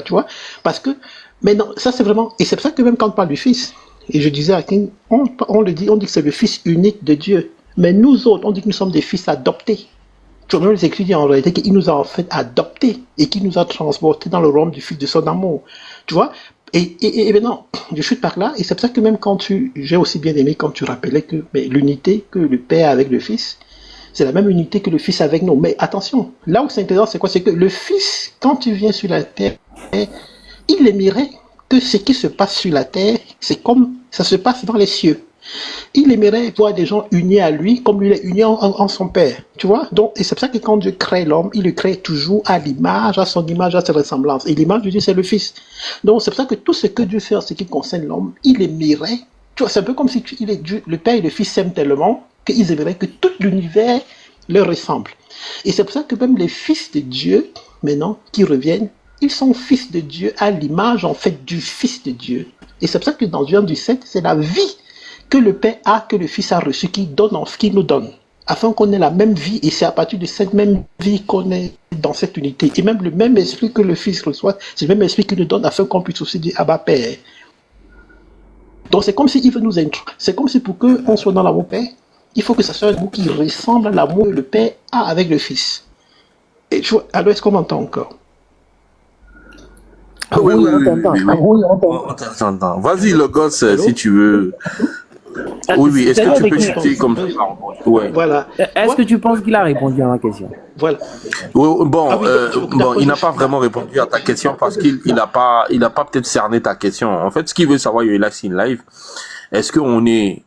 tu vois. Parce que, maintenant, ça c'est vraiment, et c'est pour ça que même quand on parle du Fils, et je disais à King, on dit que c'est le Fils unique de Dieu. Mais nous autres, on dit que nous sommes des fils adoptés. Tu vois, même les Écritures disent en réalité qu'il nous a en fait adoptés et qu'il nous a transportés dans le royaume du Fils de son amour. Tu vois? Et maintenant, je chute par là, et c'est pour ça que même j'ai aussi bien aimé quand tu rappelais que mais l'unité que le Père a avec le Fils, c'est la même unité que le Fils a avec nous. Mais attention, là où c'est intéressant, c'est quoi? C'est que le Fils, quand tu viens sur la terre, il aimerait que ce qui se passe sur la terre, c'est comme ça se passe dans les cieux. Il aimerait voir des gens unis à lui comme lui est uni en son Père. Tu vois? Donc, et c'est pour ça que quand Dieu crée l'homme, il le crée toujours à l'image, à son image, à sa ressemblance. Et l'image de Dieu, c'est le Fils. Donc, c'est pour ça que tout ce que Dieu fait en ce qui concerne l'homme, il aimerait. Tu vois, c'est un peu comme si il est Dieu, le Père et le Fils s'aiment tellement qu'ils aimeraient que tout l'univers leur ressemble. Et c'est pour ça que même les fils de Dieu, maintenant, qui reviennent, ils sont fils de Dieu à l'image, en fait, du Fils de Dieu. Et c'est pour ça que dans Jean 17, c'est la vie que le Père a, que le Fils a reçu, qui nous donne, afin qu'on ait la même vie, et c'est à partir de cette même vie qu'on est dans cette unité. Et même le même esprit que le Fils reçoit, c'est le même esprit qu'il nous donne, afin qu'on puisse aussi dire Abba Père. Donc c'est comme s'il veut nous introduire. C'est comme si pour qu'on soit dans l'amour Père, il faut que ça soit un amour qui ressemble à l'amour que le Père a avec le Fils. Et tu vois, alors est-ce qu'on m'entend encore? Oui, on t'entend. Vas-y, Logos, si tu veux. Oui, est-ce que tu peux chuter comme ça? Ouais. Voilà. Est-ce que tu penses qu'il a répondu à ma question? Voilà. Bon, il n'a pas vraiment répondu à ta question parce qu'il n'a pas peut-être cerné ta question. En fait, ce qu'il veut savoir, il est là, c'est une live. Est-ce qu'on est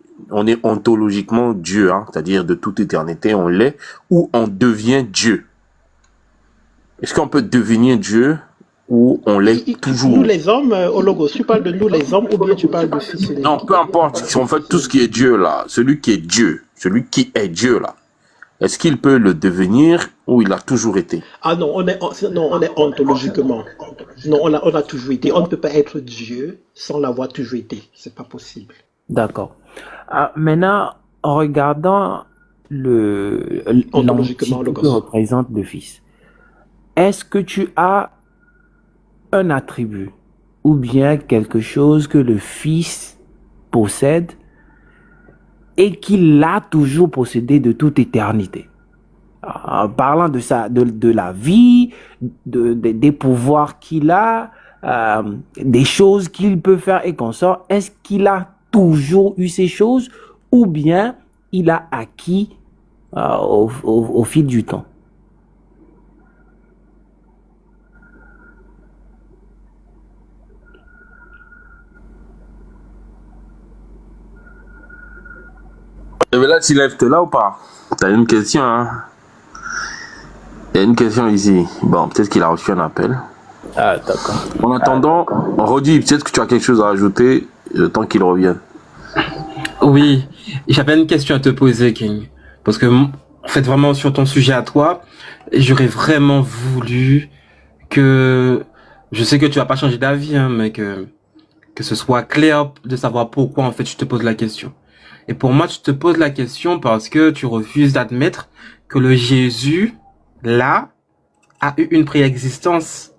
ontologiquement Dieu, hein, c'est-à-dire de toute éternité, on l'est, ou on devient Dieu? Est-ce qu'on peut devenir Dieu ou on l'est toujours? Nous les hommes, au Logos, tu parles de nous les hommes ou bien tu parles du Fils unique? Non, peu importe, en fait, tout ce qui est Dieu là, celui qui est Dieu là, est-ce qu'il peut le devenir ou il a toujours été? Ah non, on est ontologiquement. Non, on a toujours été. On ne peut pas être Dieu sans l'avoir toujours été. C'est pas possible. D'accord. Maintenant, en regardant l'entité que représente le Fils, est-ce que tu as un attribut ou bien quelque chose que le Fils possède et qu'il a toujours possédé de toute éternité? En parlant de la vie, des pouvoirs qu'il a, des choses qu'il peut faire et qu'on sort, est-ce qu'il a toujours eu ces choses ou bien il a acquis au fil du temps? Mais là, tu lèves là ou pas? T'as une question, hein? Il y a une question ici. Bon, peut-être qu'il a reçu un appel. Ah, d'accord. En attendant, Rodi, peut-être que tu as quelque chose à ajouter le temps qu'il revienne. Oui, j'avais une question à te poser, King. Parce que, en fait, vraiment, sur ton sujet à toi, j'aurais vraiment voulu que... Je sais que tu vas pas changer d'avis, hein, mais que ce soit clair de savoir pourquoi, en fait, je te pose la question. Et pour moi, tu te poses la question parce que tu refuses d'admettre que le Jésus, là, a eu une préexistence.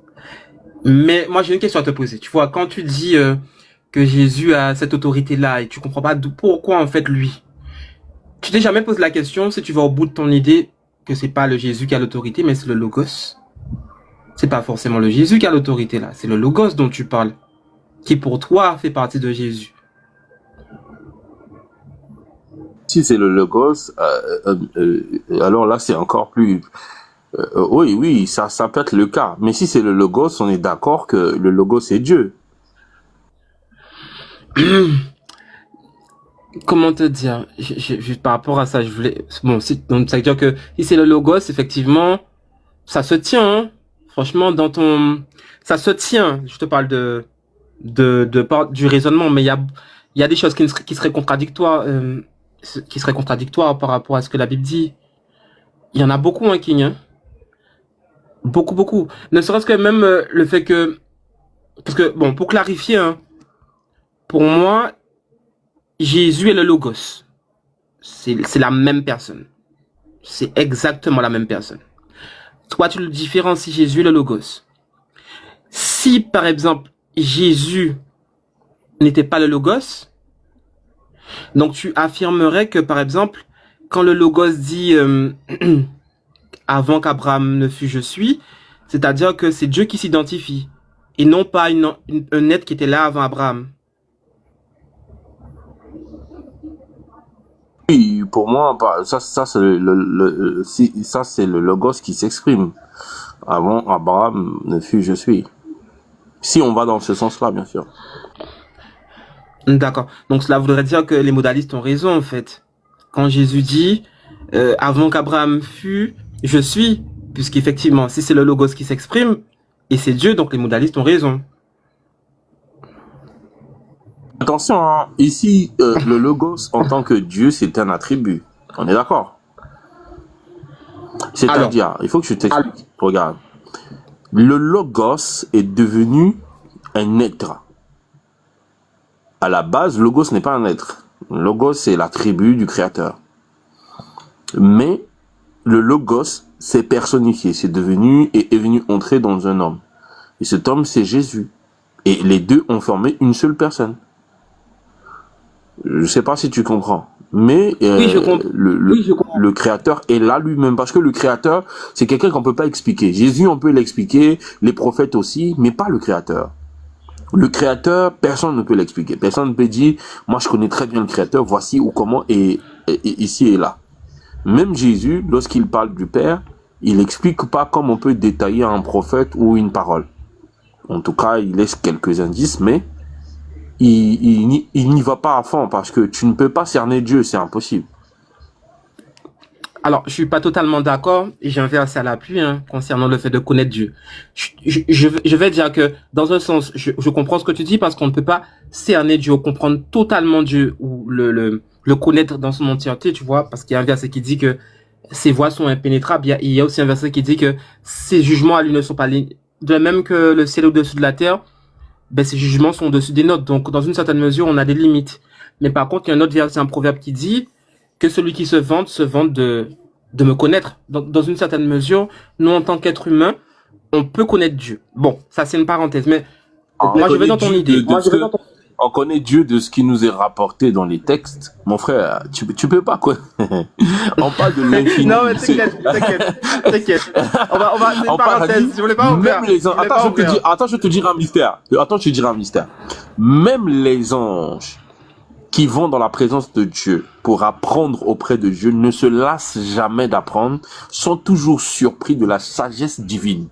Mais moi, j'ai une question à te poser. Tu vois, quand tu dis que Jésus a cette autorité-là et tu comprends pas pourquoi, en fait, lui, tu t'es jamais posé la question, si tu vas au bout de ton idée, que c'est pas le Jésus qui a l'autorité, mais c'est le Logos. C'est pas forcément le Jésus qui a l'autorité, là. C'est le Logos dont tu parles, qui pour toi fait partie de Jésus. Si c'est le Logos, alors là, c'est encore plus... oui, ça peut être le cas. Mais si c'est le Logos, on est d'accord que le Logos est Dieu. Comment te dire, par rapport à ça, je voulais... Bon, donc ça veut dire que si c'est le Logos, effectivement, ça se tient, hein. Franchement, dans ton... Ça se tient. Je te parle du raisonnement, mais il y a des choses qui seraient contradictoires... qui serait contradictoire par rapport à ce que la Bible dit. Il y en a beaucoup, hein, King, hein. Beaucoup. Ne serait-ce que même le fait que... Parce que, bon, pour clarifier, hein, pour moi, Jésus et le Logos, c'est la même personne. C'est exactement la même personne. Toi, tu le différencies Jésus et le Logos. si par exemple Jésus n'était pas le Logos, donc tu affirmerais que par exemple quand le Logos dit avant qu'Abraham ne fût je suis, c'est-à-dire que c'est Dieu qui s'identifie et non pas un être qui était là avant Abraham. Oui, pour moi, ça c'est ça c'est le Logos qui s'exprime. Avant Abraham ne fut je suis. Si on va dans ce sens-là, bien sûr. D'accord. Donc cela voudrait dire que les modalistes ont raison en fait. Quand Jésus dit avant qu'Abraham fût, je suis, puisqu'effectivement, si c'est le Logos qui s'exprime et c'est Dieu, donc les modalistes ont raison. Attention, hein, ici, le Logos en tant que Dieu, c'est un attribut. On est d'accord? C'est-à-dire, il faut que je t'explique. Regarde. Le Logos est devenu un être. À la base, Logos n'est pas un être. Le Logos, c'est l'attribut du Créateur. Mais le Logos s'est personnifié, c'est devenu et est venu entrer dans un homme. Et cet homme, c'est Jésus. Et les deux ont formé une seule personne. Je sais pas si tu comprends. Mais Oui, je comprends. le Créateur est là lui-même. Parce que le Créateur, c'est quelqu'un qu'on peut pas expliquer. Jésus, on peut l'expliquer, les prophètes aussi, mais pas le Créateur. Le Créateur, personne ne peut l'expliquer. Personne ne peut dire, moi je connais très bien le Créateur, voici ou comment, et ici et là. Même Jésus, lorsqu'il parle du Père, il n'explique pas comme on peut détailler un prophète ou une parole. En tout cas, il laisse quelques indices, mais il n'y va pas à fond parce que tu ne peux pas cerner Dieu, c'est impossible. Alors, je suis pas totalement d'accord et j'inverse à l'appui concernant le fait de connaître Dieu. Je vais dire que dans un sens, je comprends ce que tu dis parce qu'on ne peut pas cerner Dieu, comprendre totalement Dieu ou le connaître dans son entièreté, tu vois, parce qu'il y a un verset qui dit que ses voies sont impénétrables. Il y a aussi un verset qui dit que ses jugements à lui ne sont pas de même que le ciel au-dessus de la terre. Ben, ses jugements sont au-dessus des nôtres. Donc, dans une certaine mesure, on a des limites. Mais par contre, il y a un autre verset, un proverbe qui dit que celui qui se vante de me connaître. Donc, dans une certaine mesure, nous, en tant qu'être humain, on peut connaître Dieu. Bon, ça, c'est une parenthèse. Mais moi, je vais dans ton idée. On connaît Dieu de ce qui nous est rapporté dans les textes. Mon frère, tu peux pas, quoi. On parle de l'infini. Non, mais t'inquiète. On va, c'est une parenthèse. Je voulais pas en faire. Attends, je te dirai un mystère. Même les anges qui vont dans la présence de Dieu pour apprendre auprès de Dieu ne se lassent jamais d'apprendre, sont toujours surpris de la sagesse divine.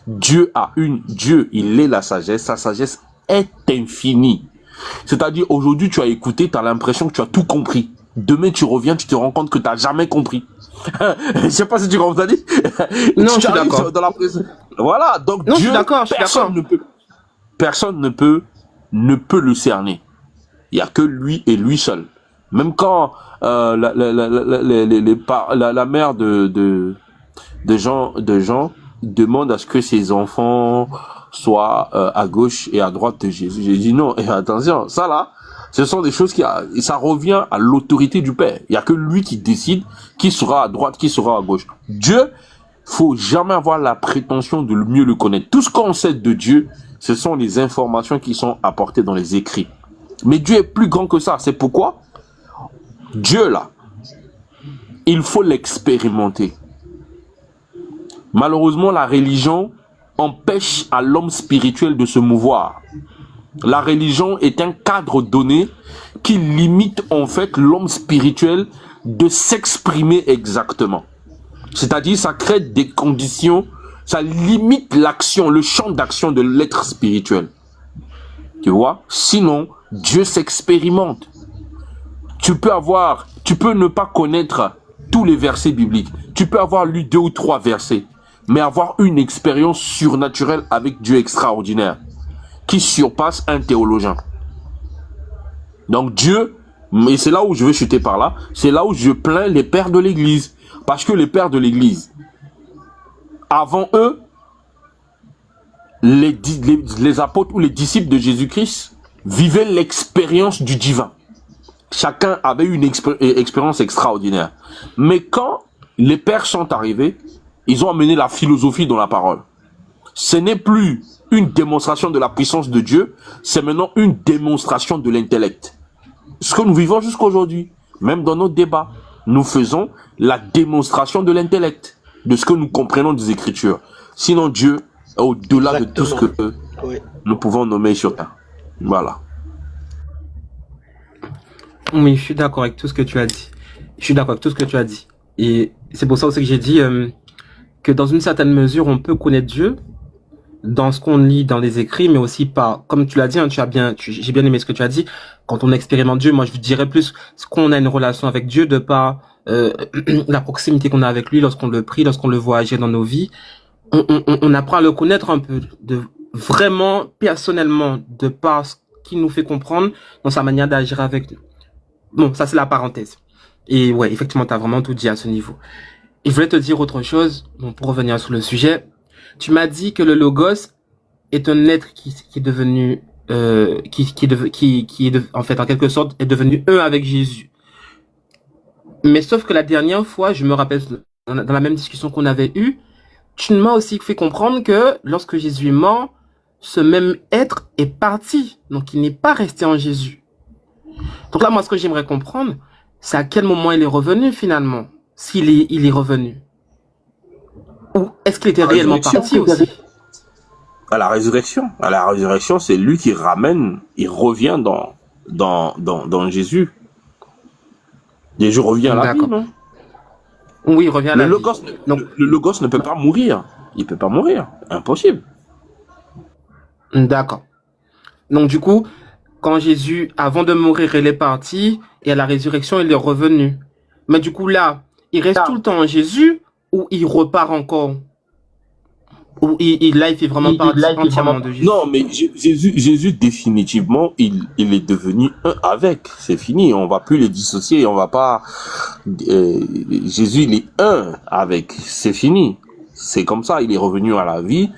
Dieu, il est la sagesse, sa sagesse est infinie. C'est-à-dire, aujourd'hui, tu as écouté, tu as l'impression que tu as tout compris. Demain, tu reviens, tu te rends compte que tu n'as jamais compris. Je sais pas si tu comprends, dit. Non, je suis d'accord. Voilà, donc non, Dieu, personne ne peut le cerner. Il n'y a que lui et lui seul. Même quand la mère de Jean demande à ce que ses enfants soient à gauche et à droite de Jésus, j'ai dit non, et attention, ça là, ce sont des choses ça revient à l'autorité du Père. Il n'y a que lui qui décide qui sera à droite, qui sera à gauche. Dieu, faut jamais avoir la prétention de mieux le connaître. Tout ce qu'on sait de Dieu, ce sont les informations qui sont apportées dans les écrits. Mais Dieu est plus grand que ça. C'est pourquoi Dieu, là, il faut l'expérimenter. Malheureusement, la religion empêche à l'homme spirituel de se mouvoir. La religion est un cadre donné qui limite en fait l'homme spirituel de s'exprimer exactement. C'est-à-dire, ça crée des conditions, ça limite l'action, le champ d'action de l'être spirituel. Tu vois? Sinon, Dieu s'expérimente. Tu peux ne pas connaître tous les versets bibliques. Tu peux avoir lu 2 ou 3 versets, mais avoir une expérience surnaturelle avec Dieu extraordinaire, qui surpasse un théologien. Donc Dieu, et c'est là où je veux chuter par là, c'est là où je plains les pères de l'Église. Parce que les pères de l'Église, avant eux, les apôtres ou les disciples de Jésus-Christ vivaient l'expérience du divin. Chacun avait une expérience extraordinaire. Mais quand les pères sont arrivés, ils ont amené la philosophie dans la parole. Ce n'est plus une démonstration de la puissance de Dieu, c'est maintenant une démonstration de l'intellect. Ce que nous vivons jusqu'à aujourd'hui, même dans nos débats, nous faisons la démonstration de l'intellect, de ce que nous comprenons des Écritures. Sinon, Dieu est au-delà de tout ce que nous pouvons nommer sur terre. Voilà. Oui, je suis d'accord avec tout ce que tu as dit. Je suis d'accord avec tout ce que tu as dit. Et c'est pour ça aussi que j'ai dit que dans une certaine mesure, on peut connaître Dieu dans ce qu'on lit dans les écrits, mais aussi par, comme tu l'as dit, hein, j'ai bien aimé ce que tu as dit. Quand on expérimente Dieu, moi je dirais plus qu'on a une relation avec Dieu de par la proximité qu'on a avec lui lorsqu'on le prie, lorsqu'on le voit agir dans nos vies. On apprend à le connaître un peu, vraiment personnellement, de par ce qu'il nous fait comprendre dans sa manière d'agir avec nous. Bon, ça c'est la parenthèse. Et ouais, effectivement, tu as vraiment tout dit à ce niveau. Et je voulais te dire autre chose, bon, pour revenir sur le sujet. Tu m'as dit que le Logos est un être qui est devenu, en fait, en quelque sorte, est devenu un avec Jésus. Mais sauf que la dernière fois, je me rappelle, dans la même discussion qu'on avait eue, tu m'as aussi fait comprendre que lorsque Jésus est mort, ce même être est parti. Donc, il n'est pas resté en Jésus. Donc là, moi, ce que j'aimerais comprendre, c'est à quel moment il est revenu finalement, s'il il est revenu. Ou est-ce qu'il était réellement parti aussi? À la résurrection. À la résurrection, c'est lui qui ramène, il revient dans Jésus. Jésus revient à la vie, non? Oui, il revient à la vie. Le Logos ne peut pas mourir. Il ne peut pas mourir. Impossible. D'accord. Donc du coup, quand Jésus, avant de mourir, il est parti, et à la résurrection, il est revenu. Mais du coup, là, il reste tout le temps en Jésus, ou il repart encore? Ou là, il fait vraiment partie entièrement de Jésus? Non, mais Jésus définitivement, il est devenu un avec. C'est fini. On va plus les dissocier. On va pas. Jésus, il est un avec. C'est fini. C'est comme ça. Il est revenu à la vie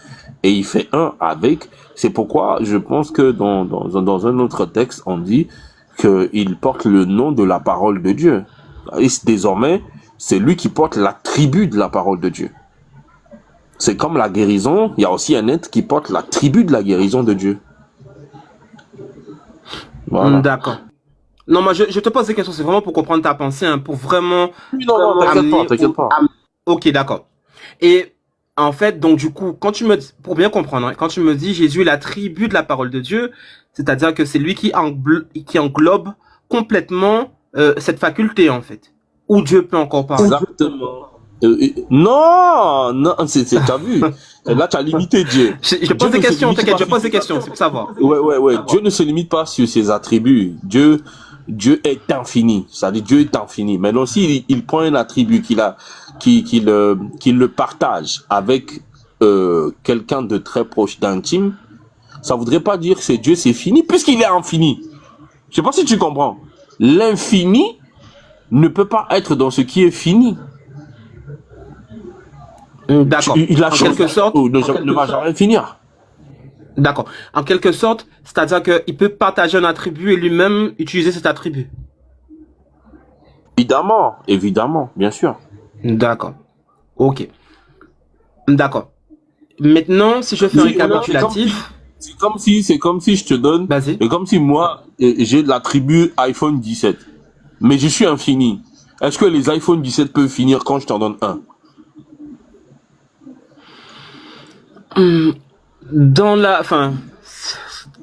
et il fait un avec. C'est pourquoi je pense que dans un autre texte, on dit qu'il porte le nom de la parole de Dieu. Et désormais, c'est lui qui porte l'attribut de la parole de Dieu. C'est comme la guérison, il y a aussi un être qui porte l'attribut de la guérison de Dieu. Voilà. D'accord. Non, moi je te pose des questions, c'est vraiment pour comprendre ta pensée, hein, pour vraiment... Non, t'inquiète pas. Ok, d'accord. Et en fait, donc du coup, pour bien comprendre, hein, quand tu me dis Jésus est l'attribut de la parole de Dieu, c'est-à-dire que c'est lui qui englobe complètement cette faculté, en fait. Où Dieu peut encore parler. Exactement. Non, t'as vu. Là, tu as limité Dieu. Je pose des questions, t'inquiète, je pose des questions, c'est pour savoir. Ouais. Dieu ne se limite pas sur ses attributs. Dieu est infini. C'est-à-dire, Dieu est infini. Maintenant, s'il il prend un attribut qu'il le partage avec quelqu'un de très proche, d'intime, ça voudrait pas dire que c'est Dieu, c'est fini, puisqu'il est infini. Je sais pas si tu comprends. L'infini ne peut pas être dans ce qui est fini. D'accord. En quelque sorte, ne va jamais finir. D'accord. En quelque sorte, c'est-à-dire qu'il peut partager un attribut et lui-même utiliser cet attribut. Évidemment, bien sûr. D'accord. Ok. D'accord. Maintenant, si je fais un récapitulatif... C'est comme si je te donne... Vas-y. C'est comme si moi, j'ai l'attribut iPhone 17. Mais je suis infini. Est-ce que les iPhone 17 peuvent finir quand je t'en donne un?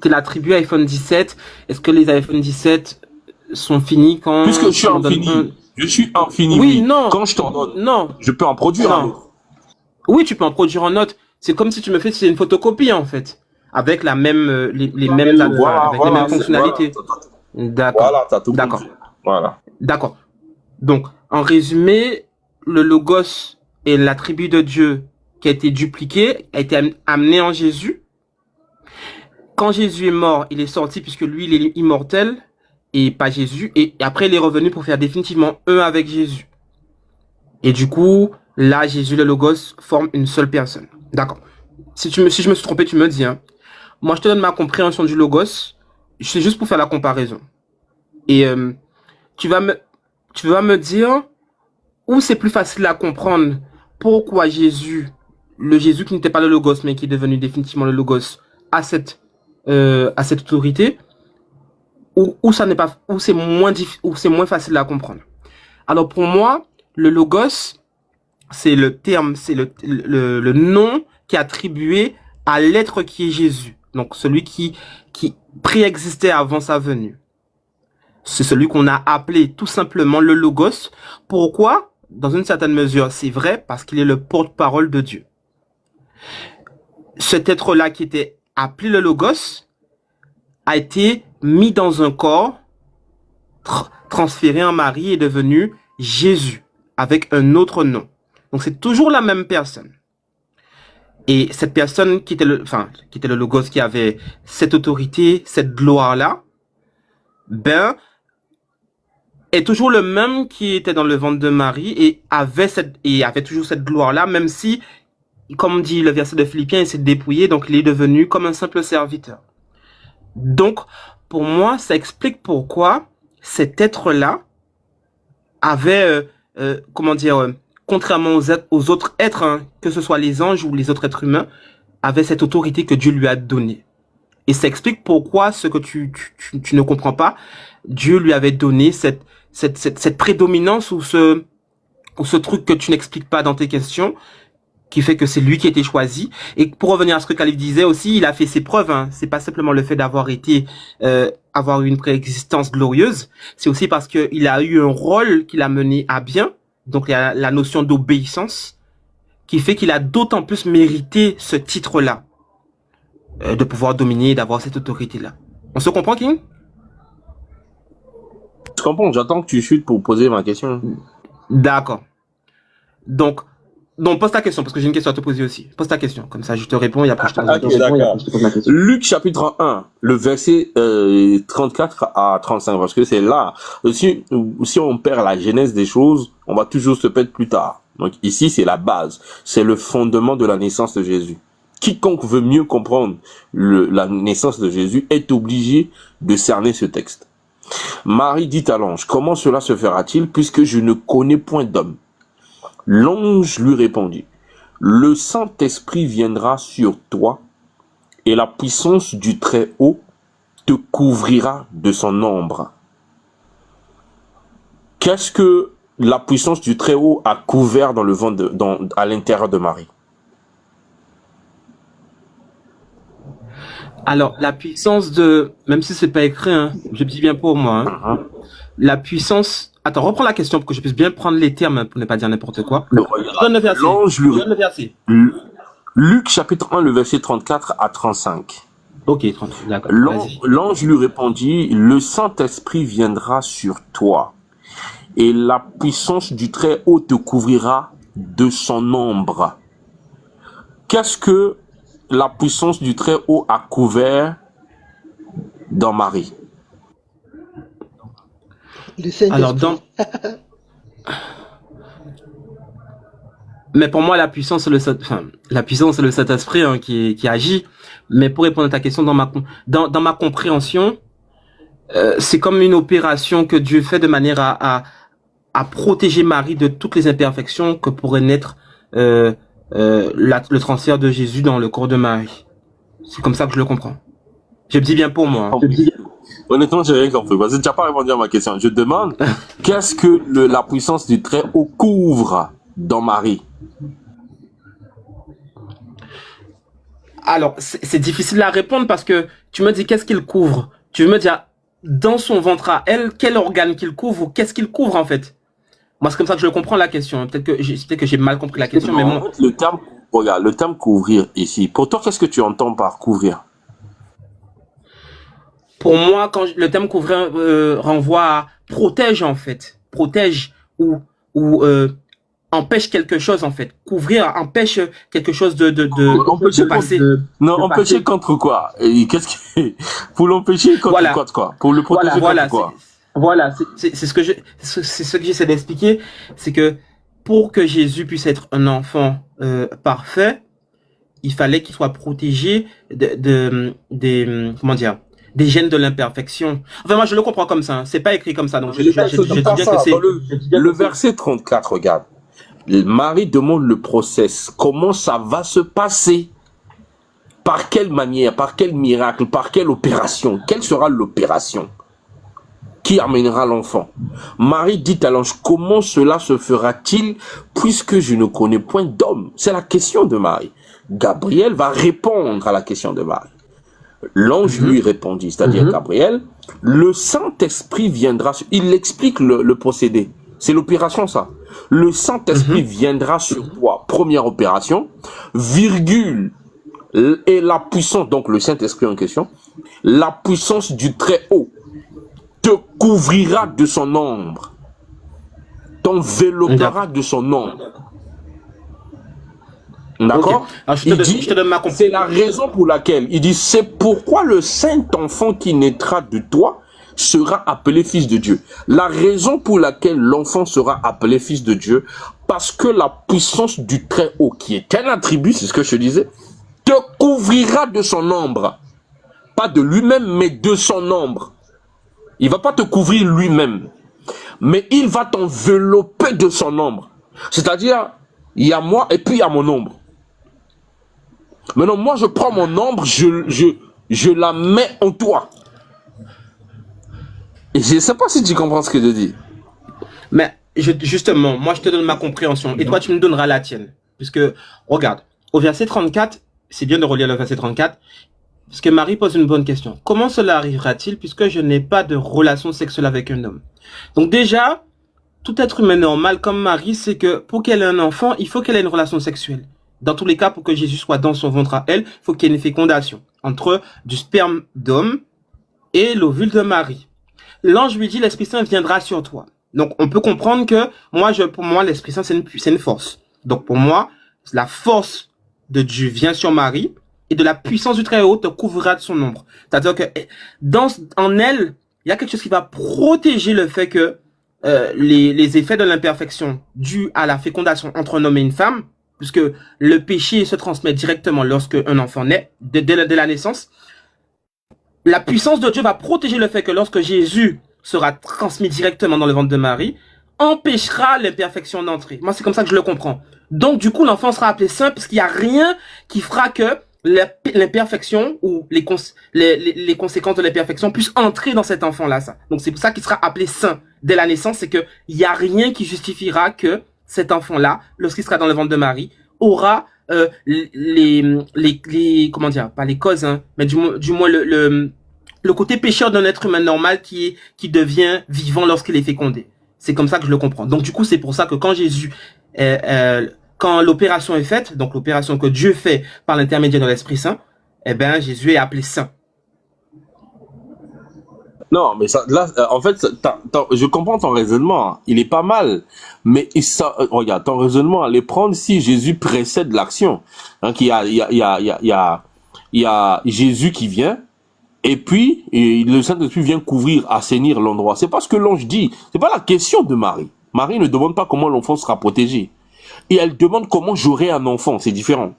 T'es l'attribut iPhone 17. Est-ce que les iPhone 17 sont finis quand... Puisque je suis infini. Je suis infini. Oui, non. Quand je t'en donne, non. Je peux en produire un autre. Oui, tu peux en produire un autre. C'est comme si tu me fais, c'est une photocopie, en fait. Avec la même, les mêmes fonctionnalités. D'accord. Voilà, t'as tout compris. Voilà. D'accord. Donc, en résumé, le Logos est l'attribut de Dieu qui a été dupliqué, a été amené en Jésus. Quand Jésus est mort, il est sorti puisque lui, il est immortel et pas Jésus. Et après, il est revenu pour faire définitivement un avec Jésus. Et du coup, là, Jésus, le Logos, forme une seule personne. D'accord. Si je me suis trompé, tu me dis. Hein. Moi, je te donne ma compréhension du Logos. C'est juste pour faire la comparaison. Et tu vas me dire où c'est plus facile à comprendre pourquoi Jésus le Jésus qui n'était pas le Logos, mais qui est devenu définitivement le Logos, a cette autorité, ou ça n'est pas, ou c'est moins facile à comprendre. Alors pour moi, le Logos, c'est le terme, c'est le nom qui est attribué à l'être qui est Jésus. Donc celui qui préexistait avant sa venue. C'est celui qu'on a appelé tout simplement le Logos. Pourquoi? Dans une certaine mesure, c'est vrai, parce qu'il est le porte-parole de Dieu. Cet être-là qui était appelé le Logos a été mis dans un corps, transféré en Marie et devenu Jésus, avec un autre nom. Donc c'est toujours la même personne. Et cette personne qui était le Logos, qui avait cette autorité, cette gloire-là, est toujours le même qui était dans le ventre de Marie et avait toujours cette gloire-là, même si, comme dit le verset de Philippiens, il s'est dépouillé, donc il est devenu comme un simple serviteur. Donc, pour moi, ça explique pourquoi cet être-là avait, contrairement aux autres êtres, hein, que ce soit les anges ou les autres êtres humains, avait cette autorité que Dieu lui a donnée. Et ça explique pourquoi ce que tu ne comprends pas, Dieu lui avait donné cette prédominance ou ce truc que tu n'expliques pas dans tes questions, qui fait que c'est lui qui a été choisi. Et pour revenir à ce que Khalif disait aussi, il a fait ses preuves, hein. C'est pas simplement le fait d'avoir eu une préexistence glorieuse, c'est aussi parce que il a eu un rôle qu'il a mené à bien. Donc il y a la notion d'obéissance qui fait qu'il a d'autant plus mérité ce titre-là, de pouvoir dominer et d'avoir cette autorité-là. On se comprend, King? Je comprends, j'attends que tu chutes pour poser ma question. D'accord. Donc pose ta question, parce que j'ai une question à te poser aussi. Pose ta question, comme ça je te réponds et après je te pose ma question. Luc chapitre 1, le verset 34 à 35, parce que c'est là, si on perd la genèse des choses, on va toujours se perdre plus tard. Donc ici c'est la base, c'est le fondement de la naissance de Jésus. Quiconque veut mieux comprendre la naissance de Jésus est obligé de cerner ce texte. Marie dit à l'ange, comment cela se fera-t-il puisque je ne connais point d'homme? L'ange lui répondit, le Saint-Esprit viendra sur toi et la puissance du Très-Haut te couvrira de son ombre. Qu'est-ce que la puissance du Très-Haut a couvert dans le ventre à l'intérieur de Marie? Alors, la puissance même si c'est pas écrit, hein, je dis bien pour moi, hein, la puissance, attends, reprends la question pour que je puisse bien prendre les termes pour ne pas dire n'importe quoi. Luc chapitre 1, le verset 34 à 35. Ok, 35, d'accord. L'ange lui répondit, le Saint-Esprit viendra sur toi et la puissance du Très-Haut te couvrira de son ombre. Qu'est-ce que la puissance du Très-Haut a couvert dans Marie? Alors, mais pour moi, la puissance, c'est le Saint-Esprit, hein, qui agit. Mais pour répondre à ta question, dans ma compréhension, c'est comme une opération que Dieu fait de manière à protéger Marie de toutes les imperfections que pourrait naître le transfert de Jésus dans le corps de Marie. C'est comme ça que je le comprends. Je le dis bien pour moi. Hein. Honnêtement, j'ai rien compris parce que tu n'as pas répondu à ma question. Je demande, qu'est-ce que la puissance du Très-Haut couvre dans Marie? Alors, c'est difficile à répondre parce que tu me dis qu'est-ce qu'il couvre? Tu veux me dire, dans son ventre à elle, quel organe qu'il couvre ou qu'est-ce qu'il couvre en fait? Moi, c'est comme ça que je le comprends la question. Peut-être que j'ai mal compris la question, mais moi... Le terme couvrir ici, pour toi, qu'est-ce que tu entends par couvrir? Pour moi, quand le terme couvrir renvoie à protège en fait. Protège ou empêche quelque chose en fait. Couvrir empêche quelque chose de passer. Empêcher contre quoi? Pour l'empêcher contre quoi? Pour le protéger contre quoi? Voilà, c'est ce que j'essaie d'expliquer, c'est que pour que Jésus puisse être un enfant parfait, il fallait qu'il soit protégé des gènes de l'imperfection. Enfin, moi, je le comprends comme ça. Hein. C'est pas écrit comme ça. Donc, je dis bien que c'est... Le verset 34, regarde. Marie demande le process. Comment ça va se passer? Par quelle manière? Par quel miracle? Par quelle opération? Quelle sera l'opération qui amènera l'enfant? Marie dit à l'ange, comment cela se fera-t-il puisque je ne connais point d'homme? C'est la question de Marie. Gabriel va répondre à la question de Marie. L'ange lui répondit, c'est-à-dire Gabriel, le Saint-Esprit viendra, il explique le procédé. C'est l'opération ça. Le Saint-Esprit viendra sur toi, première opération, virgule, et la puissance, donc le Saint-Esprit en question, la puissance du Très-Haut te couvrira de son ombre, t'enveloppera de son ombre. D'accord? Okay. Je te donne ma compréhension. C'est la raison pour laquelle il dit, c'est pourquoi le Saint-Enfant qui naîtra de toi sera appelé fils de Dieu. La raison pour laquelle l'enfant sera appelé fils de Dieu, parce que la puissance du Très-Haut, qui est un attribut, c'est ce que je te disais, te couvrira de son ombre. Pas de lui-même, mais de son ombre. Il va pas te couvrir lui-même, mais il va t'envelopper de son ombre. C'est-à-dire, il y a moi et puis il y a mon ombre. Maintenant, moi, je prends mon ombre, je la mets en toi. Et je ne sais pas si tu comprends ce que je dis. Mais justement, moi, je te donne ma compréhension. Et toi, tu me donneras la tienne. Puisque, regarde, au verset 34, c'est bien de relire le verset 34, parce que Marie pose une bonne question. Comment cela arrivera-t-il puisque je n'ai pas de relation sexuelle avec un homme? Donc déjà, tout être humain normal comme Marie, c'est que pour qu'elle ait un enfant, il faut qu'elle ait une relation sexuelle. Dans tous les cas, pour que Jésus soit dans son ventre à elle, il faut qu'il y ait une fécondation entre du sperme d'homme et l'ovule de Marie. L'ange lui dit, l'Esprit Saint viendra sur toi. Donc, on peut comprendre que pour moi, l'Esprit Saint, c'est une force. Donc, pour moi, la force de Dieu vient sur Marie et de la puissance du Très-Haut te couvrira de son ombre. C'est-à-dire que en elle, il y a quelque chose qui va protéger le fait que les effets de l'imperfection dus à la fécondation entre un homme et une femme, puisque le péché se transmet directement lorsque un enfant naît, dès la naissance, la puissance de Dieu va protéger le fait que lorsque Jésus sera transmis directement dans le ventre de Marie, empêchera l'imperfection d'entrer. Moi, c'est comme ça que je le comprends. Donc, du coup, l'enfant sera appelé saint parce qu'il n'y a rien qui fera que l'imperfection ou les conséquences de l'imperfection puissent entrer dans cet enfant-là. Ça. Donc, c'est pour ça qu'il sera appelé saint dès la naissance. C'est qu'il n'y a rien qui justifiera que cet enfant-là, lorsqu'il sera dans le ventre de Marie, aura comment dire, pas les causes, hein, mais du moins le côté pécheur d'un être humain normal qui devient vivant lorsqu'il est fécondé. C'est comme ça que je le comprends. Donc du coup, c'est pour ça que quand Jésus, quand l'opération est faite, donc l'opération que Dieu fait par l'intermédiaire de l'Esprit Saint, eh ben Jésus est appelé saint. Non, mais ça, là, en fait, je comprends ton raisonnement, hein. Il est pas mal, mais regarde, ton raisonnement, allez prendre si Jésus précède l'action. Donc, il y a Jésus qui vient, et puis, le Saint-Esprit vient couvrir, assainir l'endroit. C'est pas ce que l'ange dit. C'est pas la question de Marie. Marie ne demande pas comment l'enfant sera protégé. Et elle demande comment j'aurai un enfant. C'est différent.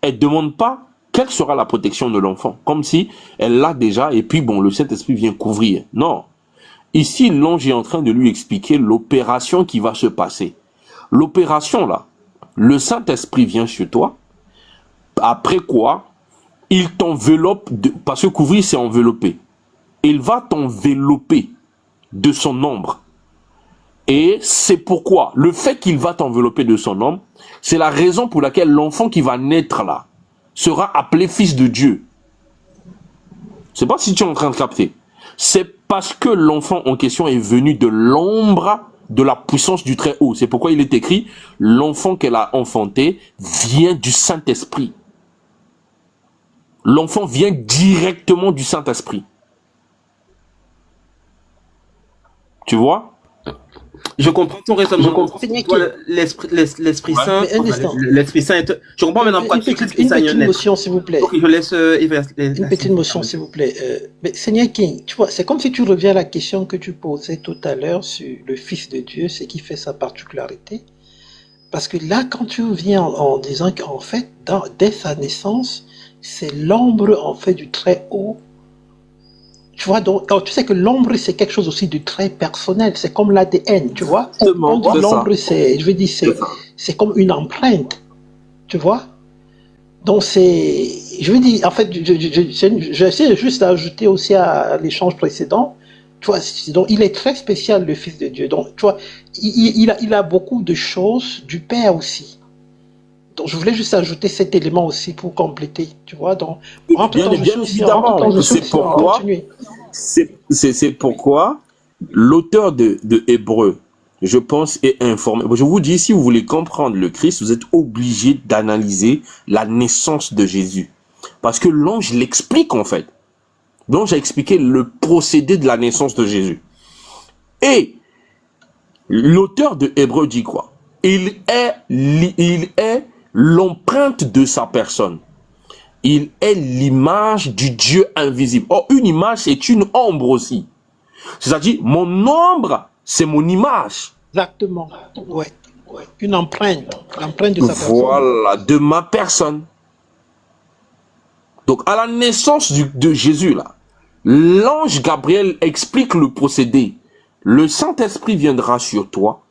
Elle demande pas quelle sera la protection de l'enfant. Comme si elle l'a déjà, et puis bon, le Saint-Esprit vient couvrir. Non. Ici, l'ange est en train de lui expliquer l'opération qui va se passer. L'opération, là, le Saint-Esprit vient chez toi, après quoi, il t'enveloppe, parce que couvrir, c'est envelopper. Il va t'envelopper de son ombre. Et c'est pourquoi, le fait qu'il va t'envelopper de son ombre, c'est la raison pour laquelle l'enfant qui va naître là, sera appelé fils de Dieu. Je sais pas si tu es en train de capter. C'est parce que l'enfant en question est venu de l'ombre de la puissance du Très-Haut. C'est pourquoi il est écrit, l'enfant qu'elle a enfanté vient du Saint-Esprit. L'enfant vient directement du Saint-Esprit. Tu vois? Je comprends ton raisonnement. L'Esprit Saint, l'Esprit Saint, je comprends maintenant pourquoi tu une petite motion, s'il vous plaît. Ok, je laisse une petite motion, s'il vous plaît. Mais Seigneur King, tu vois, c'est comme si tu reviens à la question que tu posais tout à l'heure sur le Fils de Dieu, ce qui fait sa particularité. Parce que là, quand tu viens en disant qu'en fait, dès sa naissance, c'est l'ombre en fait du Très-Haut. Tu vois, donc, tu sais que l'ombre, c'est quelque chose aussi de très personnel. C'est comme l'ADN, tu vois. On dit l'ombre, c'est comme une empreinte, tu vois. Donc, je veux dire, en fait, j'essaie juste d'ajouter aussi à l'échange précédent, tu vois, donc il est très spécial, le Fils de Dieu. Donc, tu vois, il a beaucoup de choses du Père aussi. Donc, je voulais juste ajouter cet élément aussi pour compléter, tu vois. Donc, bien évidemment, c'est pourquoi l'auteur de Hébreux, je pense, est informé. Je vous dis, si vous voulez comprendre le Christ, vous êtes obligé d'analyser la naissance de Jésus. Parce que l'ange l'explique, en fait. L'ange a expliqué le procédé de la naissance de Jésus. Et l'auteur de Hébreux dit quoi? Il est l'empreinte de sa personne. Il est l'image du Dieu invisible. Or, une image, c'est une ombre aussi. C'est-à-dire, mon ombre, c'est mon image. Exactement. Ouais. Une empreinte. L'empreinte de sa personne. Voilà, de ma personne. Donc, à la naissance de Jésus, là, l'ange Gabriel explique le procédé. Le Saint-Esprit viendra sur toi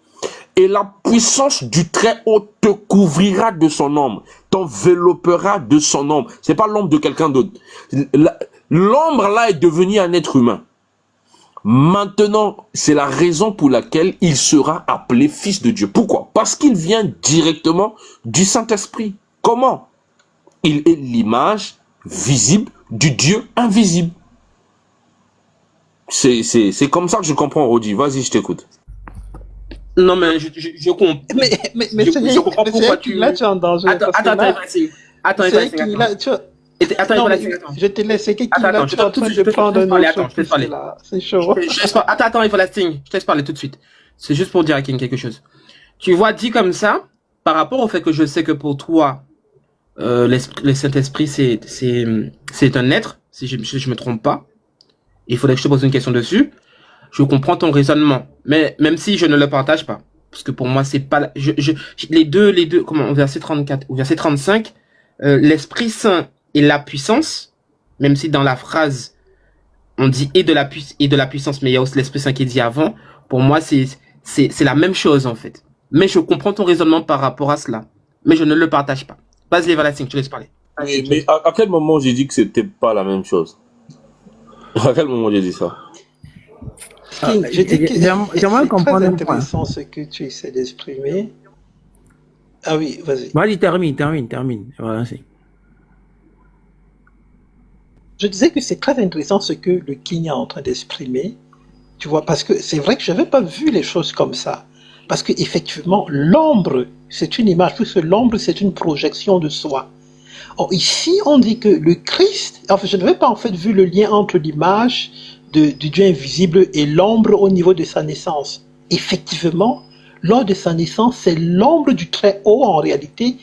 et la puissance du Très-Haut te couvrira de son ombre, t'enveloppera de son ombre. C'est pas l'ombre de quelqu'un d'autre. L'ombre là est devenue un être humain. Maintenant, c'est la raison pour laquelle il sera appelé Fils de Dieu. Pourquoi? Parce qu'il vient directement du Saint-Esprit. Comment? Il est l'image visible du Dieu invisible. C'est comme ça que je comprends, Rodi. Vas-y, je t'écoute. Non, mais je comprends. Mais je comprends pourquoi tu... Là, tu es en danger. Attends, je te laisse. C'est qui là, tu es en train de prendre un autre. Je te laisse parler. C'est chaud. Attends, il faut la signe. Je te laisse parler tout de suite. C'est juste pour dire à King quelque chose. Tu vois, dit comme ça, par rapport au fait que je sais que pour toi, le Saint-Esprit, c'est un être, si je me trompe pas. Il faudrait que je te pose une question dessus. Je comprends ton raisonnement, mais même si je ne le partage pas, parce que pour moi c'est pas les deux comment au verset 34 ou verset 35, l'Esprit Saint et la puissance, même si dans la phrase on dit et de la puissance, mais il y a aussi l'Esprit Saint qui est dit avant. Pour moi c'est la même chose en fait. Mais je comprends ton raisonnement par rapport à cela, mais je ne le partage pas. Vas-y, Valentin, tu laisses parler. Mais à quel moment j'ai dit que c'était pas la même chose? À quel moment j'ai dit ça? J'aimerais comprendre un point. C'est intéressant ce que tu essaies d'exprimer. Ah oui, vas-y. Vas-y, termine. Voilà, je disais que c'est très intéressant ce que le King est en train d'exprimer. Tu vois, parce que c'est vrai que je n'avais pas vu les choses comme ça. Parce qu'effectivement, l'ombre, c'est une image, puisque l'ombre, c'est une projection de soi. Or, ici, on dit que le Christ, enfin, je n'avais pas en fait vu le lien entre l'image du Dieu invisible et l'ombre au niveau de sa naissance. Effectivement, lors de sa naissance, c'est l'ombre du Très-Haut en réalité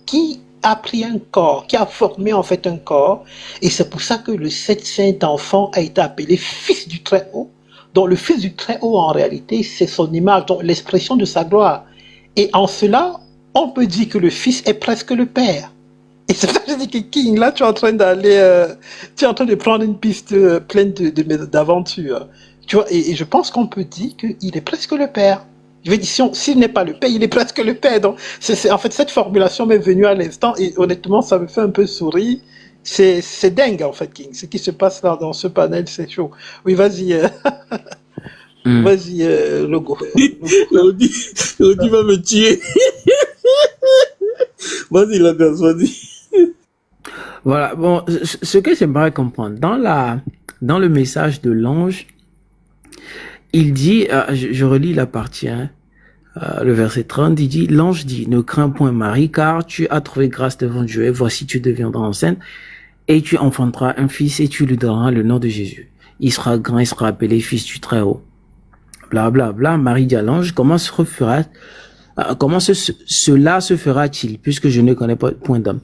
qui a pris un corps, qui a formé en fait un corps, et c'est pour ça que le saint enfant a été appelé Fils du Très-Haut. Donc le Fils du Très-Haut en réalité, c'est son image, donc l'expression de sa gloire. Et en cela, on peut dire que le Fils est presque le Père. Et c'est pour ça que je dis que King, là, tu es en train de prendre une piste pleine d'aventures. Tu vois, et je pense qu'on peut dire qu'il est presque le Père. Je veux dire, s'il n'est pas le Père, il est presque le Père. Donc, en fait, cette formulation m'est venue à l'instant, et honnêtement, ça me fait un peu sourire. C'est dingue, en fait, King. Ce qui se passe là, dans ce panel, c'est chaud. Oui, vas-y. Vas-y, Logo. Lodi va me tuer. Vas-y, Logo, vas-y. Voilà, bon, ce que j'aimerais comprendre, dans le message de l'ange, il dit, je relis la partie 1, le verset 30, il dit, l'ange dit, ne crains point Marie, car tu as trouvé grâce devant Dieu, et voici tu deviendras enceinte, et tu enfanteras un fils, et tu lui donneras le nom de Jésus. Il sera grand, il sera appelé Fils du Très-Haut. Bla bla bla, Marie dit à l'ange, comment cela se fera-t-il, puisque je ne connais pas point d'homme?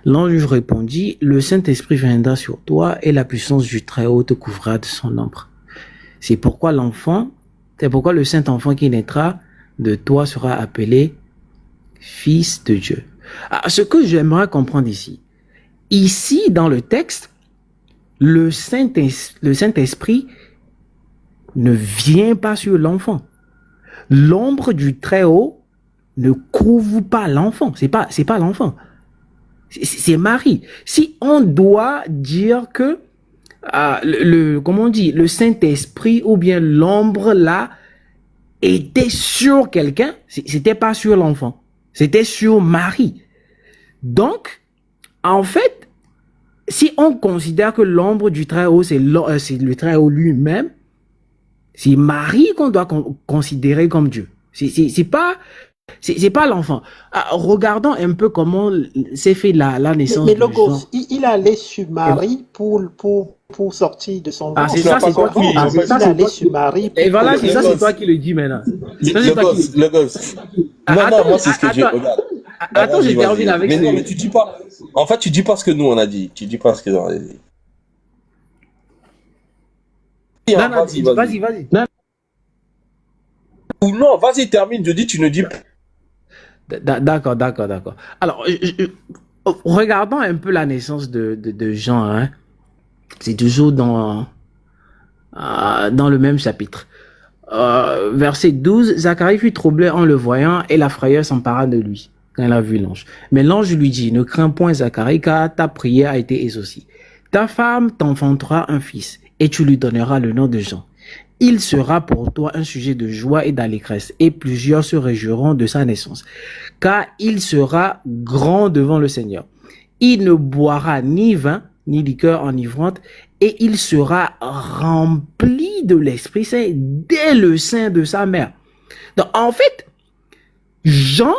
L'ange répondit, le Saint-Esprit viendra sur toi et la puissance du Très-Haut te couvrira de son ombre. C'est pourquoi le Saint-Enfant qui naîtra de toi sera appelé Fils de Dieu. Ce que j'aimerais comprendre ici dans le texte, le Saint-Esprit ne vient pas sur l'enfant. L'ombre du Très-Haut ne couvre pas l'enfant. C'est pas l'enfant. C'est Marie. Si on doit dire que comment on dit, le Saint-Esprit ou bien l'ombre là était sur quelqu'un, c'était pas sur l'enfant, c'était sur Marie. Donc, en fait, si on considère que l'ombre du Très-Haut, c'est le Très-Haut lui-même, c'est Marie qu'on doit considérer comme Dieu. C'est pas l'enfant. Regardons un peu comment s'est fait la naissance mais de Logos, Jean. il allait sur Marie pour sortir de son ventre. C'est ça, c'est toi qui il allait sur Marie. Et voilà, c'est ça, c'est toi qui le dis maintenant. Le gosse. Non, moi, c'est ce que je regarde. Attends, j'ai terminé avec ça. Mais tu dis pas. En fait, tu dis pas ce que nous on a dit. Tu dis pas ce que nous on a dit. Non, vas-y. Ou non, vas-y, termine. Je dis, tu ne dis pas. D'accord. Alors, regardons un peu la naissance de Jean. Hein. C'est toujours dans le même chapitre. Verset 12, Zacharie fut troublé en le voyant et la frayeur s'empara de lui quand il a vu l'ange. Mais l'ange lui dit, ne crains point Zacharie, car ta prière a été exaucée. Ta femme t'enfantera un fils et tu lui donneras le nom de Jean. Il sera pour toi un sujet de joie et d'allégresse, et plusieurs se réjouiront de sa naissance, car il sera grand devant le Seigneur. Il ne boira ni vin, ni liqueur enivrante, et il sera rempli de l'Esprit Saint dès le sein de sa mère. Donc, en fait, Jean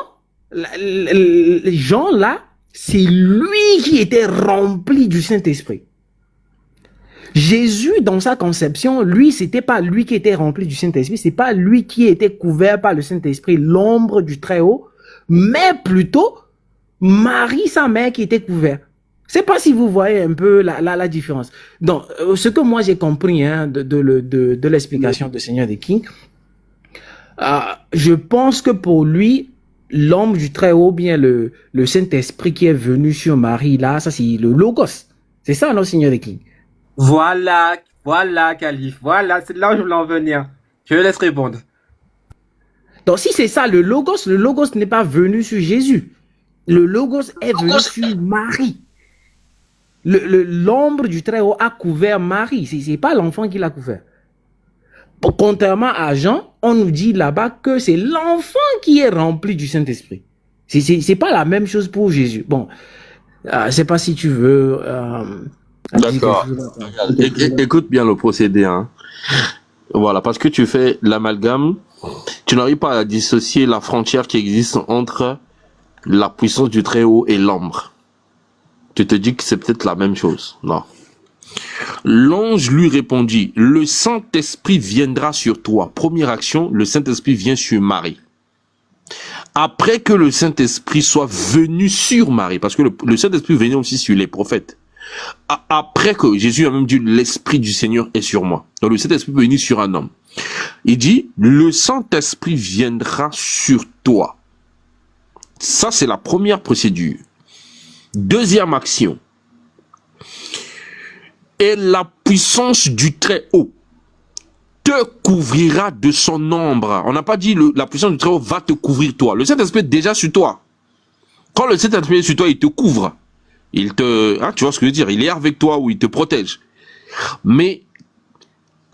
là, c'est lui qui était rempli du Saint-Esprit. Jésus, dans sa conception, lui, c'était pas lui qui était rempli du Saint-Esprit, c'est pas lui qui était couvert par le Saint-Esprit, l'ombre du Très-Haut, mais plutôt Marie, sa mère, qui était couverte. Je sais pas si vous voyez un peu la différence. Donc, ce que moi j'ai compris de l'explication de Seigneur des Kings, je pense que pour lui, l'ombre du Très-Haut, bien le Saint-Esprit qui est venu sur Marie, là, ça c'est le Logos. C'est ça, non, Seigneur des Kings? Voilà, Calife. Voilà, c'est là où je voulais en venir. Je laisse répondre. Donc, si c'est ça, le Logos n'est pas venu sur Jésus. Le Logos est venu sur Marie. L'ombre du Très-Haut a couvert Marie. C'est pas l'enfant qui l'a couvert. Contrairement à Jean, on nous dit là-bas que c'est l'enfant qui est rempli du Saint-Esprit. C'est pas la même chose pour Jésus. Bon, je sais pas si tu veux... D'accord. Écoute bien le procédé. Hein. Voilà, parce que tu fais l'amalgame, tu n'arrives pas à dissocier la frontière qui existe entre la puissance du Très-Haut et l'ombre. Tu te dis que c'est peut-être la même chose. Non. L'ange lui répondit, le Saint-Esprit viendra sur toi. Première action, le Saint-Esprit vient sur Marie. Après que le Saint-Esprit soit venu sur Marie, parce que le Saint-Esprit venait aussi sur les prophètes. Après que Jésus a même dit, l'Esprit du Seigneur est sur moi. Donc le Saint-Esprit peut venir sur un homme. Il dit, le Saint-Esprit viendra sur toi. Ça, c'est la première procédure. Deuxième action. Et la puissance du Très-Haut te couvrira de son ombre. On n'a pas dit la puissance du Très-Haut va te couvrir toi. Le Saint-Esprit est déjà sur toi. Quand le Saint-Esprit est sur toi, il te couvre. Il te, tu vois ce que je veux dire, il est avec toi ou il te protège. Mais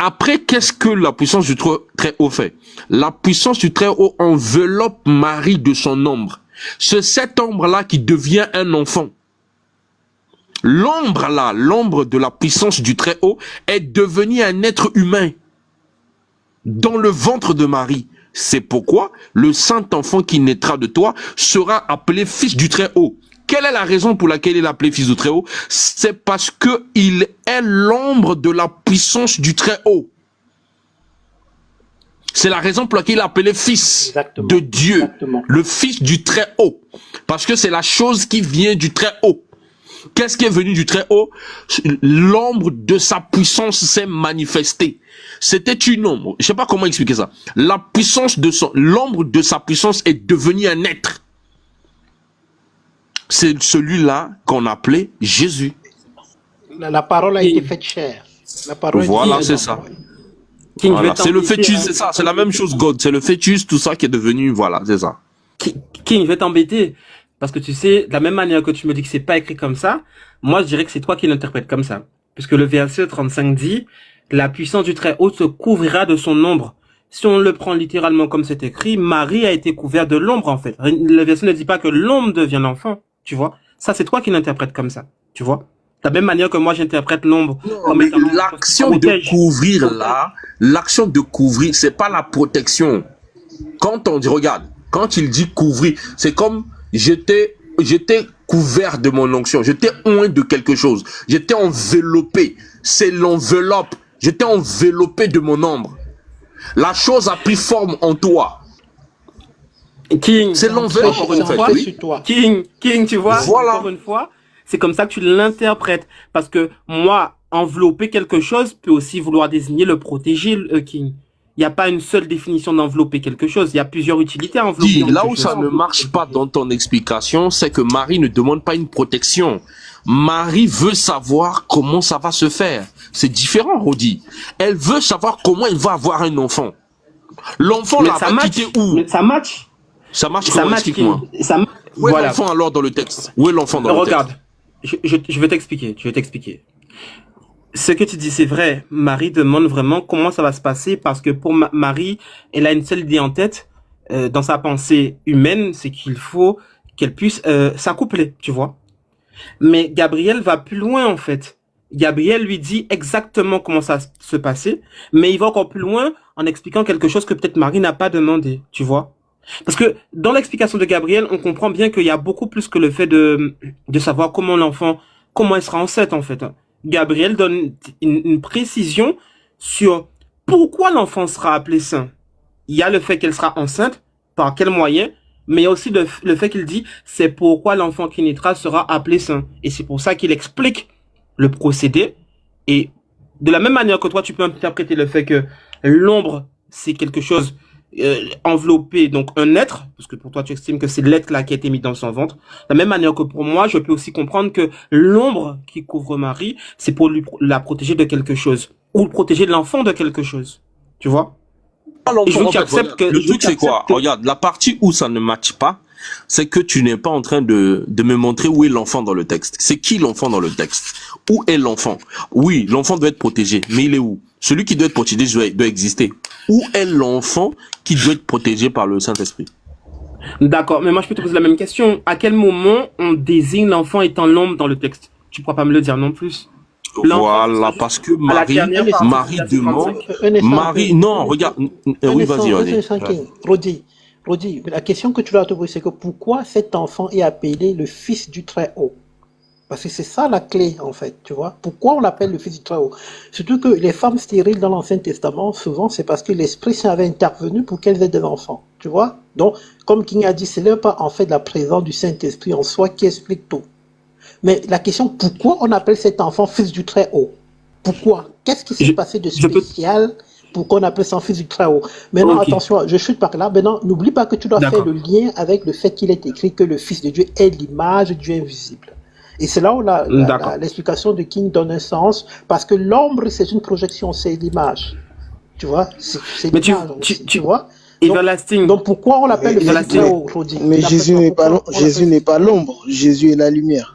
après, qu'est-ce que la puissance du Très-Haut fait? La puissance du Très-Haut enveloppe Marie de son ombre. C'est cette ombre-là qui devient un enfant. L'ombre là, l'ombre de la puissance du Très-Haut est devenue un être humain dans le ventre de Marie. C'est pourquoi le saint enfant qui naîtra de toi sera appelé fils du Très-Haut. Quelle est la raison pour laquelle il est appelé fils du Très-Haut? C'est parce que il est l'ombre de la puissance du Très-Haut. C'est la raison pour laquelle il est appelé fils de Dieu, le fils du Très-Haut. Parce que c'est la chose qui vient du Très-Haut. Qu'est-ce qui est venu du Très-Haut? L'ombre de sa puissance s'est manifestée. C'était une ombre. Je sais pas comment expliquer ça. La puissance de l'ombre de sa puissance est devenue un être. C'est celui-là qu'on appelait Jésus. La parole a été faite chair. La parole voilà, c'est ça. Voilà. C'est le fœtus, c'est ça, c'est la même chose, God. C'est le fœtus, tout ça qui est devenu, voilà, c'est ça. King, je vais t'embêter. Parce que tu sais, de la même manière que tu me dis que c'est pas écrit comme ça, moi je dirais que c'est toi qui l'interprètes comme ça. Puisque le verset 35 dit, la puissance du Très-Haut se couvrira de son ombre. Si on le prend littéralement comme c'est écrit, Marie a été couverte de l'ombre en fait. Le verset ne dit pas que l'ombre devient l'enfant, tu vois. Ça c'est toi qui l'interprètes comme ça, tu vois. De la même manière que moi j'interprète l'ombre comme étant l'action de couvrir là, l'action de couvrir, c'est pas la protection. Quand on dit, regarde, quand il dit couvrir, c'est comme j'étais couvert de mon onction, j'étais oint de quelque chose, j'étais enveloppé, c'est l'enveloppe, j'étais enveloppé de mon ombre. La chose a pris forme en toi. King, c'est l'enveloppe encore une fois. King, tu vois, voilà. Encore une fois, c'est comme ça que tu l'interprètes. Parce que moi, envelopper quelque chose peut aussi vouloir désigner le protéger, King. Il n'y a pas une seule définition d'envelopper quelque chose. Il y a plusieurs utilités à envelopper. Là où ça ne marche pas dans ton explication, c'est que Marie ne demande pas une protection. Marie veut savoir comment ça va se faire. C'est différent, Rodi. Elle veut savoir comment elle va avoir un enfant. L'enfant là va quitter où? Mais ça match. Ça marche comment? Explique-moi. Où est l'enfant alors dans le texte? Où est l'enfant dans le texte? Regarde, je vais t'expliquer. Ce que tu dis, c'est vrai. Marie demande vraiment comment ça va se passer parce que pour Marie, elle a une seule idée en tête dans sa pensée humaine, c'est qu'il faut qu'elle puisse s'accoupler, tu vois. Mais Gabriel va plus loin en fait. Gabriel lui dit exactement comment ça se passer, mais il va encore plus loin en expliquant quelque chose que peut-être Marie n'a pas demandé, tu vois. Parce que dans l'explication de Gabriel, on comprend bien qu'il y a beaucoup plus que le fait de savoir comment elle sera enceinte en fait. Gabriel donne une précision sur pourquoi l'enfant sera appelé saint. Il y a le fait qu'elle sera enceinte, par quel moyen, mais il y a aussi le fait qu'il dit c'est pourquoi l'enfant qui naîtra sera appelé saint. Et c'est pour ça qu'il explique le procédé. Et de la même manière que toi, tu peux interpréter le fait que l'ombre, c'est quelque chose enveloppé, donc un être, parce que pour toi tu estimes que c'est l'être là qui a été mis dans son ventre. De la même manière que pour moi, je peux aussi comprendre que l'ombre qui couvre Marie, c'est pour la protéger de quelque chose, ou protéger l'enfant de quelque chose. Tu vois? Le truc c'est quoi? Regarde, la partie où ça ne matche pas, c'est que tu n'es pas en train de me montrer où est l'enfant dans le texte. C'est qui l'enfant dans le texte? Où est l'enfant? Oui, l'enfant doit être protégé, mais il est où? Celui qui doit être protégé doit exister. Où est l'enfant qui doit être protégé par le Saint-Esprit? D'accord, mais moi je peux te poser la même question. À quel moment on désigne l'enfant étant l'ombre dans le texte? Tu pourras pas me le dire non plus. Voilà, parce que Marie demande... non, regarde... Oui, vas-y. Rodi, la question que tu dois te poser, c'est que pourquoi cet enfant est appelé le Fils du Très-Haut? Parce que c'est ça la clé, en fait, tu vois. Pourquoi on l'appelle le Fils du Très-Haut? Surtout que les femmes stériles dans l'Ancien Testament, souvent, c'est parce que l'Esprit Saint avait intervenu pour qu'elles aient des enfants, tu vois. Donc, comme King a dit, ce n'est pas en fait la présence du Saint-Esprit en soi qui explique tout. Mais la question, pourquoi on appelle cet enfant Fils du Très-Haut? Pourquoi? Qu'est-ce qui s'est passé de spécial pour qu'on appelle ça Fils du Très-Haut? Maintenant, attention, je chute par là. Maintenant, n'oublie pas que tu dois faire le lien avec le fait qu'il est écrit que le Fils de Dieu est l'image du Dieu invisible. Et c'est là où l'explication de King donne un sens, parce que l'ombre, c'est une projection, c'est l'image. Tu vois? C'est l'image, tu vois? Donc pourquoi on l'appelle le Fils du Très-Haut? Mais Jésus n'est pas l'ombre, Jésus est la lumière.